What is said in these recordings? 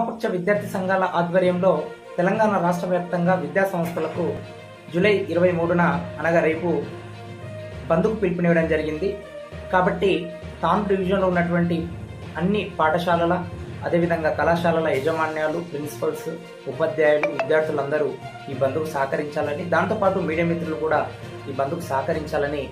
వామపక్ష విద్యార్థి సంఘాల ఆధ్వర్యంలో తెలంగాణ రాష్ట్ర వ్యాప్తంగా విద్యా సంస్థలకు జూలై 23న అనగా రేపు బంద్కు పిలుపునివ్వడం జరిగింది. కాబట్టి తాను డివిజన్లో ఉన్నటువంటి అన్ని పాఠశాలల అదేవిధంగా కళాశాలల యాజమాన్యాలు, ప్రిన్సిపల్స్, ఉపాధ్యాయులు, విద్యార్థులందరూ ఈ బంద్కు సహకరించాలని, దాంతోపాటు మీడియా మిత్రులు కూడా ఈ బంద్కు సహకరించాలని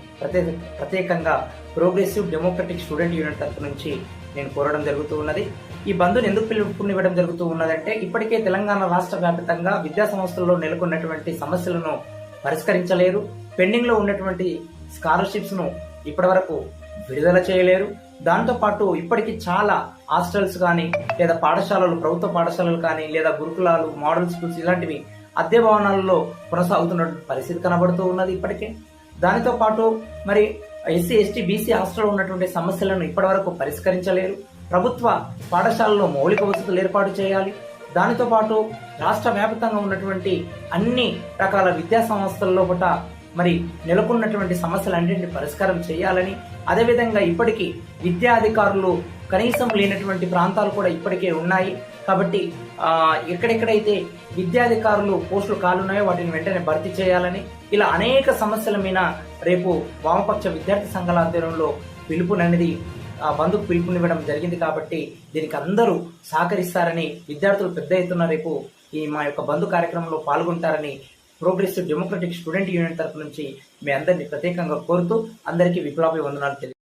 ప్రత్యేకంగా ప్రోగ్రెసివ్ డెమోక్రటిక్ స్టూడెంట్ యూనియన్ తరఫు నుంచి నేను కోరడం జరుగుతూ ఉన్నది. ఈ బంద్ను ఎందుకు పిలుపునివ్వడం జరుగుతూ ఉన్నదంటే, ఇప్పటికే తెలంగాణ రాష్ట్ర వ్యాప్తంగా విద్యా సంస్థల్లో నెలకొన్నటువంటి సమస్యలను పరిష్కరించలేరు, పెండింగ్ లో ఉన్నటువంటి స్కాలర్షిప్స్ ను ఇప్పటి వరకు విడుదల చేయలేరు. దాంతోపాటు ఇప్పటికీ చాలా హాస్టల్స్ కానీ లేదా పాఠశాలలు, ప్రభుత్వ పాఠశాలలు కానీ లేదా గురుకులాలు, మోడల్ స్కూల్స్ ఇలాంటివి అద్దె భవనాలలో కొనసాగుతున్న పరిస్థితి కనబడుతూ ఉన్నది ఇప్పటికే. దానితో పాటు మరి ఎస్సీ, ఎస్టీ, బీసీ హాస్టల్లో ఉన్నటువంటి సమస్యలను ఇప్పటి వరకు పరిష్కరించలేరు. ప్రభుత్వ పాఠశాలలో మౌలిక వసతులు ఏర్పాటు చేయాలి. దానితో పాటు రాష్ట్ర వ్యాప్తంగా ఉన్నటువంటి అన్ని రకాల విద్యా సంస్థల్లో కూడా మరి నెలకొన్నటువంటి సమస్యలన్నింటినీ పరిష్కారం చేయాలని, అదేవిధంగా ఇప్పటికీ విద్యా అధికారులు కనీసం లేనటువంటి ప్రాంతాలు కూడా ఇప్పటికే ఉన్నాయి. కాబట్టి ఎక్కడెక్కడైతే విద్యాధికారులు పోస్టులు ఖాళీన్నాయో వాటిని వెంటనే భర్తీ చేయాలని, ఇలా అనేక సమస్యల మీద రేపు వామపక్ష విద్యార్థి సంఘాల ఆధ్వర్యంలో పిలుపుననేది బంద్కు పిలుపునివ్వడం జరిగింది. కాబట్టి దీనికి అందరూ సహకరిస్తారని, విద్యార్థులు పెద్ద ఎత్తున రేపు ఈ మా యొక్క బంద్ కార్యక్రమంలో పాల్గొంటారని ప్రోగ్రెసివ్ డెమోక్రటిక్ స్టూడెంట్ యూనియన్ తరఫు నుంచి మీ అందరినీ ప్రత్యేకంగా కోరుతూ అందరికీ విప్లవాభివందనాలు తెలియజేస్తున్నాను.